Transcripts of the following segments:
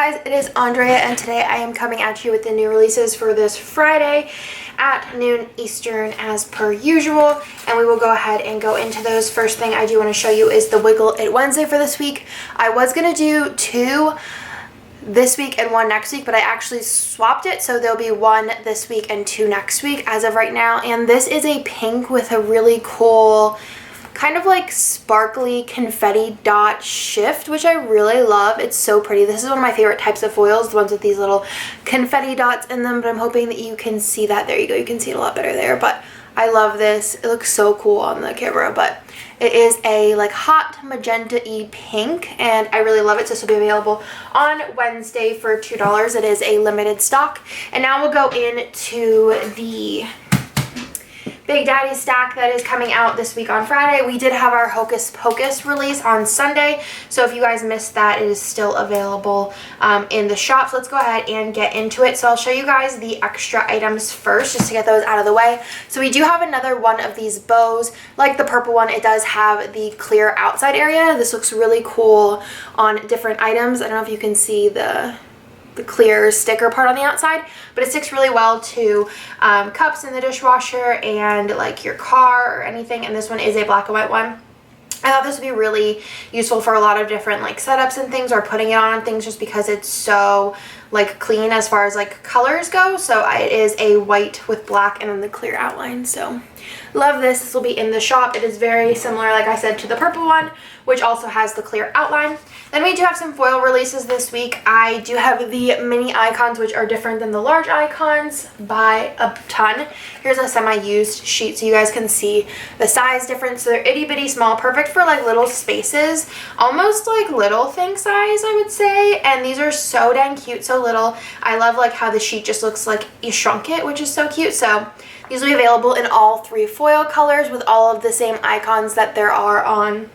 guys, it is Andrea and today I am coming at you with the new releases for this Friday at noon Eastern as per usual, and we will go ahead and go into those. First thing I do want to show you is the Wiggle It Wednesday for this week. I was going to do 2 this week and 1 next week, but I actually swapped it, so there'll be 1 this week and 2 next week as of right now. And this is a pink with a really cool kind of like sparkly confetti dot shift, which I really love. It's so pretty. This is one of my favorite types of foils, the ones with these little confetti dots in them, but I'm hoping that you can see that. There you go, you can see it a lot better there, but I love this. It looks so cool on the camera, but it is a like hot magenta-y pink and I really love it. So this will be available on Wednesday for $2. It is a limited stock. And now we'll go into the Big Daddy stack that is coming out this week on Friday. We did have our Hocus Pocus release on Sunday, so if you guys missed that, it is still available in the shop. So let's go ahead and get into it. So I'll show you guys the extra items first, just to get those out of the way. So we do have another one of these bows. Like the purple one, it does have the clear outside area. This looks really cool on different items. I don't know if you can see the clear sticker part on the outside, but it sticks really well to cups in the dishwasher and like your car or anything. And this one is a black and white one. I thought this would be really useful for a lot of different like setups and things, or putting it on things, just because it's so like clean as far as like colors go. So it is a white with black and then the clear outline. So love this. This will be in the shop. It is very similar, like I said, to the purple one, which also has the clear outline. Then we do have some foil releases this week. I do have the mini icons, which are different than the large icons by a ton. Here's a semi-used sheet so you guys can see the size difference. So they're itty bitty small, perfect for like little spaces, almost like little thing size, I would say. And these are so dang cute, so little. I love like how the sheet just looks like you shrunk it, which is so cute. So these will be available in all 3 foil colors with all of the same icons that there are on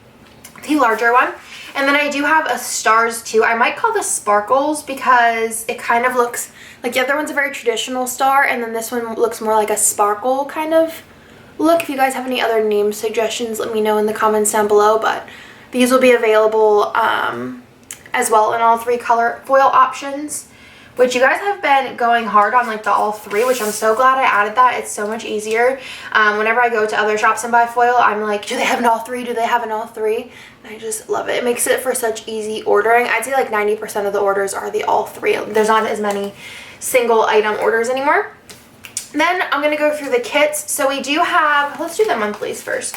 the larger one. And then I do have a stars too. I might call this sparkles because it kind of looks like the other one's a very traditional star, and then this one looks more like a sparkle kind of look. If you guys have any other name suggestions, let me know in the comments down below, but these will be available as well in all 3 color foil options, which you guys have been going hard on, like the all 3, which I'm so glad I added that. It's so much easier. Whenever I go to other shops and buy foil, I'm like, do they have an all 3? Do they have an all 3? And I just love it. It makes it for such easy ordering. I'd say like 90% of the orders are the all 3. There's not as many single item orders anymore. Then I'm going to go through the kits. So we do have, let's do the monthlies first.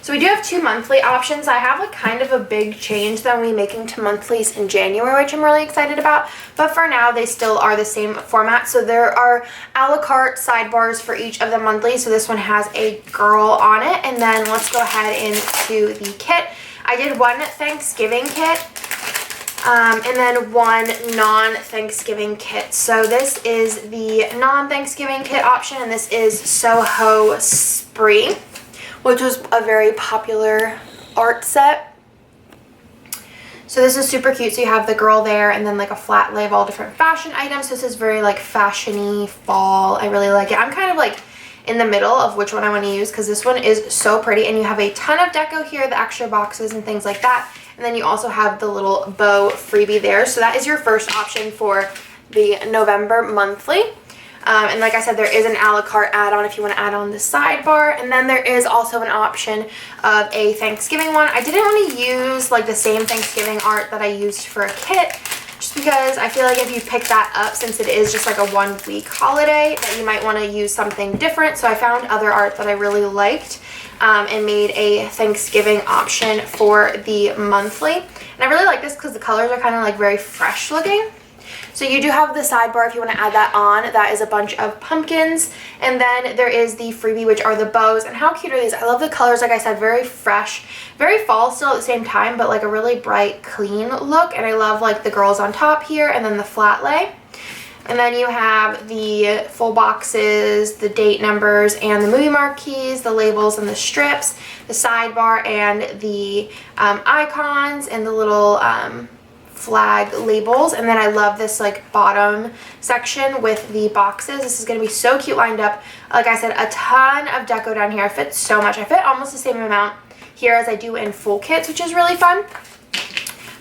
So we do have 2 monthly options. I have like kind of a big change that we're making to monthlies in January, which I'm really excited about. But for now, they still are the same format. So there are a la carte sidebars for each of the monthlies. So this one has a girl on it. And then let's go ahead into the kit. I did 1 Thanksgiving kit and then 1 non-Thanksgiving kit. So this is the non-Thanksgiving kit option, and this is Soho Spree, which was a very popular art set. So this is super cute. So you have the girl there and then like a flat lay of all different fashion items. So this is very like fashion-y fall. I really like it. I'm kind of like in the middle of which one I want to use because this one is so pretty, and you have a ton of deco here, the extra boxes and things like that. And then you also have the little bow freebie there. So that is your first option for the November monthly. And like I said, there is an a la carte add-on if you want to add on the sidebar. And then there is also an option of a Thanksgiving one. I didn't want to use like the same Thanksgiving art that I used for a kit, just because I feel like if you pick that up, since it is just like a 1-week holiday, that you might want to use something different. So I found other art that I really liked and made a Thanksgiving option for the monthly. And I really like this because the colors are kind of like very fresh looking. So you do have the sidebar if you want to add that on. That is a bunch of pumpkins. And then there is the freebie, which are the bows. And how cute are these? I love the colors. Like I said, very fresh, very fall still at the same time, but like a really bright, clean look. And I love like the girls on top here and then the flat lay. And then you have the full boxes, the date numbers, and the movie marquees, the labels and the strips, the sidebar, and the icons, and the little flag labels. And then I love this like bottom section with the boxes. This is going to be so cute lined up. Like I said, a ton of deco down here. I fit so much. I fit almost the same amount here as I do in full kits, which is really fun.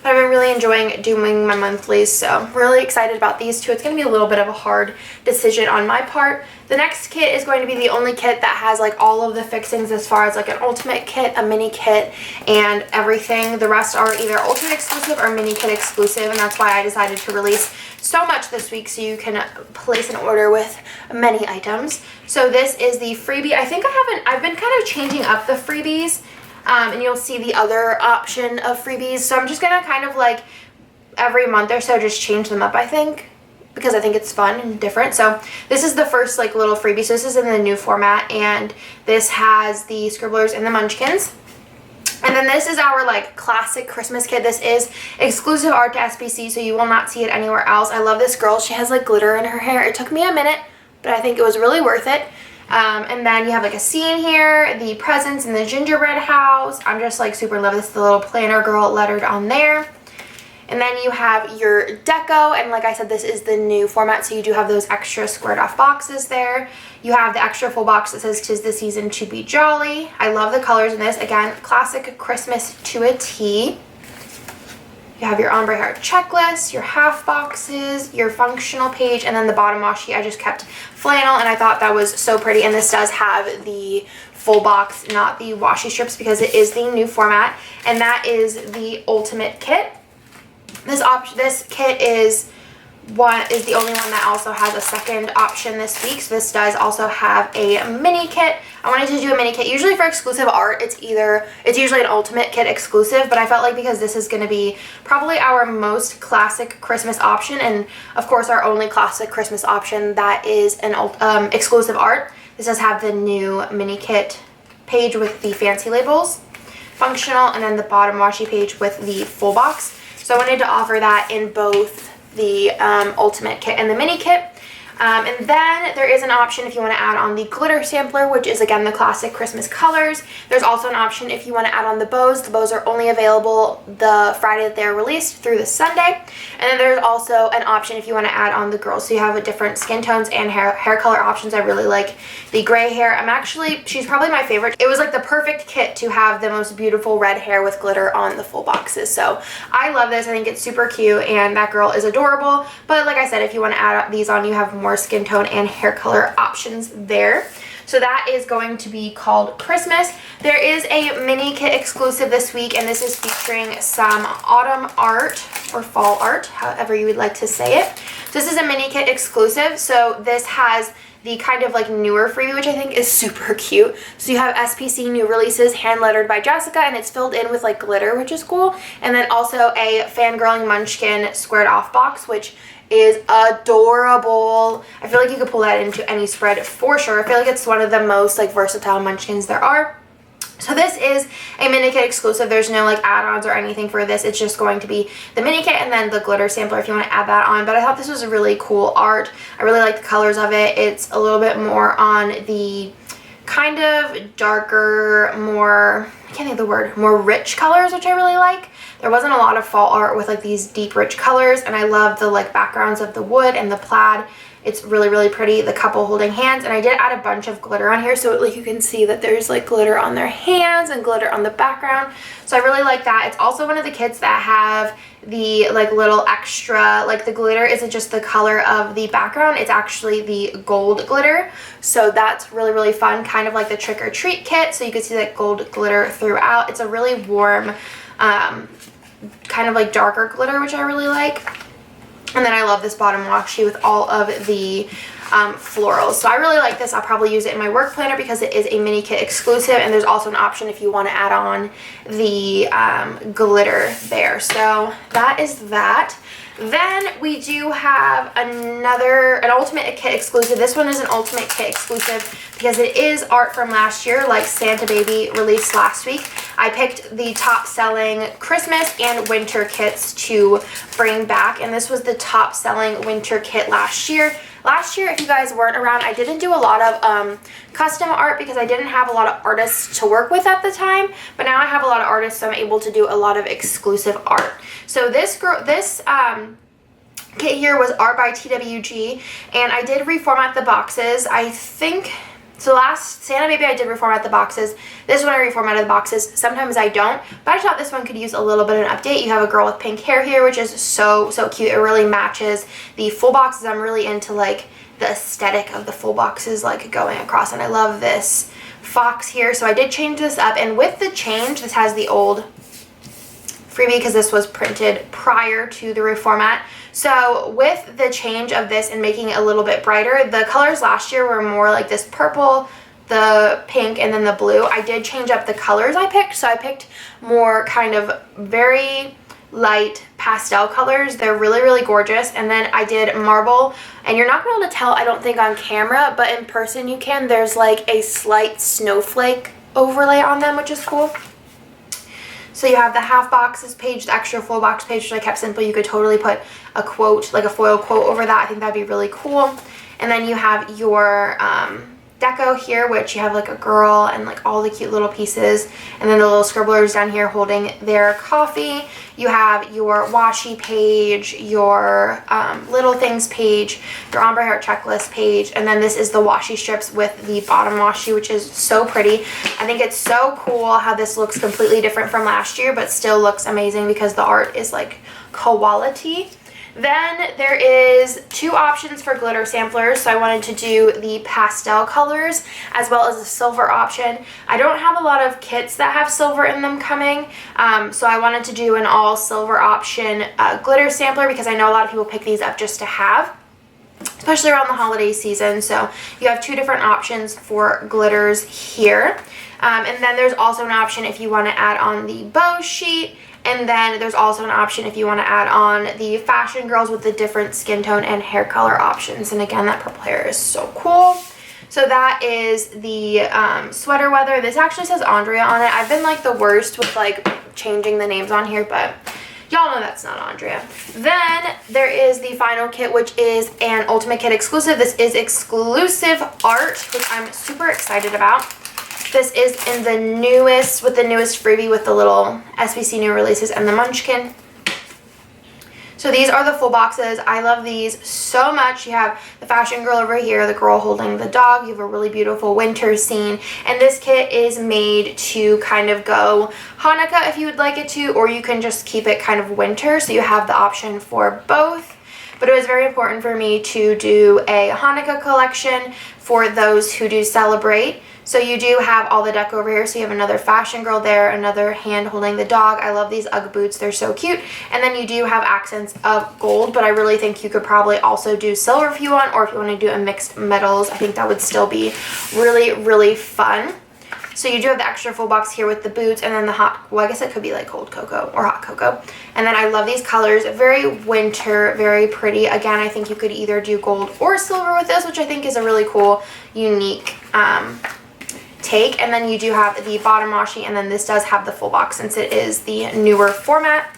but I've been really enjoying doing my monthlies, so I'm really excited about these two. It's going to be a little bit of a hard decision on my part. The next kit is going to be the only kit that has like all of the fixings as far as like an ultimate kit, a mini kit, and everything. The rest are either ultimate exclusive or mini kit exclusive, and that's why I decided to release so much this week so you can place an order with many items. So this is the freebie. I think I've been kind of changing up the freebies. And you'll see the other option of freebies. So I'm just going to kind of like every month or so just change them up, I think, because I think it's fun and different. So this is the first like little freebie. So this is in the new format, and this has the Scribblers and the Munchkins. And then this is our like classic Christmas kit. This is exclusive art to SPC, so you will not see it anywhere else. I love this girl. She has like glitter in her hair. It took me a minute, but I think it was really worth it. And then you have like a scene here, the presents in the gingerbread house. I'm just like super in love with this, the little planner girl lettered on there. And then you have your deco, and like I said, this is the new format, so you do have those extra squared off boxes there. You have the extra full box that says 'tis the season to be jolly. I love the colors in this. Again, classic Christmas to a T. You have your ombre heart checklist, your half boxes, your functional page, and then the bottom washi. I just kept flannel, and I thought that was so pretty. And this does have the full box, not the washi strips, because it is the new format. And that is the ultimate kit. This kit is the only one that also has a second option this week. So this does also have a mini kit. I wanted to do a mini kit. Usually for exclusive art, it's usually an ultimate kit exclusive, but I felt like because this is going to be probably our most classic Christmas option, and of course our only classic Christmas option that is an exclusive art, this does have the new mini kit page with the fancy labels, functional, and then the bottom washi page with the full box. So I wanted to offer that in both the ultimate kit and the mini kit. And then there is an option if you want to add on the glitter sampler, which is again the classic Christmas colors. There's also an option if you want to add on the bows. The bows are only available the Friday that they're released through the Sunday. And then there's also an option if you want to add on the girls. So you have a different skin tones and hair color options. I really like the gray hair. She's probably my favorite. It was like the perfect kit to have the most beautiful red hair with glitter on the full boxes. So I love this. I think it's super cute, and that girl is adorable. But like I said, if you want to add these on, you have more skin tone and hair color options there. So that is going to be called Christmas. There is a mini kit exclusive this week, and this is featuring some autumn art or fall art, however you would like to say it. So this is a mini kit exclusive. So this has the kind of like newer freebie, which I think is super cute. So you have SPC new releases hand lettered by Jessica, and it's filled in with like glitter, which is cool. And then also a fangirling munchkin squared off box, which is adorable. I feel like you could pull that into any spread for sure. I feel like it's one of the most like versatile munchkins there are. So this is a mini kit exclusive. There's no like add-ons or anything for this. It's just going to be the mini kit and then the glitter sampler if you want to add that on. But I thought this was a really cool art. I really like the colors of it. It's a little bit more on the kind of darker, more, I can't think of the word, more rich colors, which I really like. There wasn't a lot of fall art with like these deep rich colors, and I love the like backgrounds of the wood and the plaid. It's really, really pretty, the couple holding hands. And I did add a bunch of glitter on here, so like you can see that there's like glitter on their hands and glitter on the background. So I really like that. It's also one of the kits that have the like little extra, like the glitter isn't just the color of the background, it's actually the gold glitter. So that's really, really fun, kind of like the trick or treat kit. So you can see that gold glitter throughout. It's a really warm, kind of like darker glitter, which I really like. And then I love this bottom washi with all of the florals. So I really like this. I'll probably use it in my work planner because it is a mini kit exclusive, and there's also an option if you want to add on the glitter there. So that is that. Then we do have an ultimate kit exclusive. This one is an ultimate kit exclusive because it is art from last year, like Santa Baby released last week. I picked the top selling Christmas and winter kits to bring back, and this was the top selling winter kit last year. Last year, if you guys weren't around, I didn't do a lot of custom art because I didn't have a lot of artists to work with at the time, but now I have a lot of artists, so I'm able to do a lot of exclusive art. So this kit here was art by TWG, and I did reformat the boxes. I think So last Santa Baby I did reformat the boxes. This one I reformatted the boxes. Sometimes I don't, but I thought this one could use a little bit of an update. You have a girl with pink hair here, which is so cute. It really matches the full boxes. I'm really into like the aesthetic of the full boxes like going across, and I love this fox here. So I did change this up, and with the change, this has the old freebie because this was printed prior to the reformat. So with the change of this and making it a little bit brighter, the colors last year were more like this purple, the pink, and then the blue. I did change up the colors I picked. So I picked more kind of very light pastel colors. They're really gorgeous. And then I did marble, and you're not going to be able to tell, I don't think, on camera, but in person you can. There's like a slight snowflake overlay on them, which is cool. So you have the half boxes page, the extra full box page, which I kept simple. You could totally put a quote, like a foil quote over that. I think that'd be really cool. And then you have your deco here, which you have like a girl and like all the cute little pieces, and then the little scribblers down here holding their coffee. You have your washi page, your little things page, your ombre heart checklist page, and then this is the washi strips with the bottom washi, which is so pretty. I think it's so cool how this looks completely different from last year, but still looks amazing because the art is like quality. Then there is 2 options for glitter samplers. So I wanted to do the pastel colors as well as a silver option. I don't have a lot of kits that have silver in them coming, so I wanted to do an all silver option glitter sampler because I know a lot of people pick these up just to have, especially around the holiday season. So you have 2 different options for glitters here. And then there's also an option if you want to add on the bow sheet. And then there's also an option if you want to add on the fashion girls with the different skin tone and hair color options. And again, that purple hair is so cool. So that is the sweater weather. This actually says Andrea on it. I've been like the worst with like changing the names on here, but y'all know that's not Andrea. Then there is the final kit, which is an Ultimate Kit exclusive. This is exclusive art, which I'm super excited about. This is in the newest freebie with the little SBC new releases and the munchkin. So these are the full boxes. I love these so much. You have the fashion girl over here, the girl holding the dog. You have a really beautiful winter scene. And this kit is made to kind of go Hanukkah if you would like it to, or you can just keep it kind of winter. So you have the option for both. But it was very important for me to do a Hanukkah collection for those who do celebrate. So you do have all the deck over here. So you have another fashion girl there, another hand holding the dog. I love these Ugg boots. They're so cute. And then you do have accents of gold, but I really think you could probably also do silver if you want, or if you want to do a mixed metals, I think that would still be really fun. So you do have the extra full box here with the boots, and then the hot, well, I guess it could be like cold cocoa or hot cocoa. And then I love these colors, very winter, very pretty. Again, I think you could either do gold or silver with this, which I think is a really cool, unique take. And then you do have the bottom washi, and then this does have the full box since it is the newer format.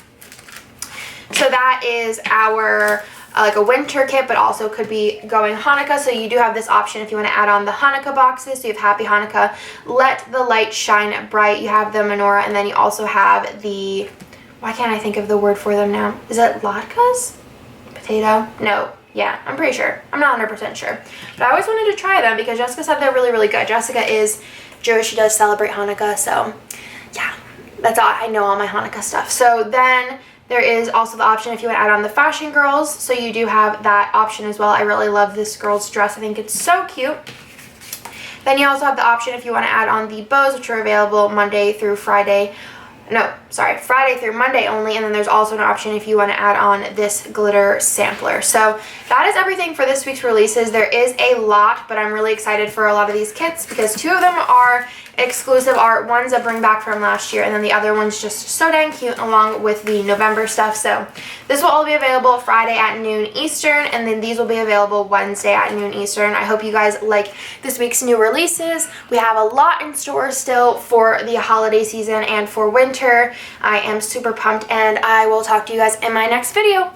So that is our like a winter kit, but also could be going Hanukkah. So you do have this option if you want to add on the Hanukkah boxes. So you have Happy Hanukkah, Let the Light Shine Bright. You have the menorah, and then you also have the, why can't I think of the word for them now? Is it latkes? Potato? No. Yeah, I'm pretty sure. I'm not 100% sure. But I always wanted to try them because Jessica said they're really good. Jessica is Jewish. She does celebrate Hanukkah. So yeah, that's all. I know all my Hanukkah stuff. So then there is also the option if you want to add on the fashion girls. So you do have that option as well. I really love this girl's dress. I think it's so cute. Then you also have the option if you want to add on the bows, which are available Monday through Friday. No, sorry, Friday through Monday only. And then there's also an option if you want to add on this glitter sampler. So that is everything for this week's releases. There is a lot, but I'm really excited for a lot of these kits because 2 of them are exclusive art. One's a bring back from last year, and then the other one's just so dang cute along with the November stuff. So this will all be available Friday at noon Eastern, and then these will be available Wednesday at noon Eastern. I hope you guys like this week's new releases. We have a lot in store still for the holiday season and for winter. I am super pumped, and I will talk to you guys in my next video.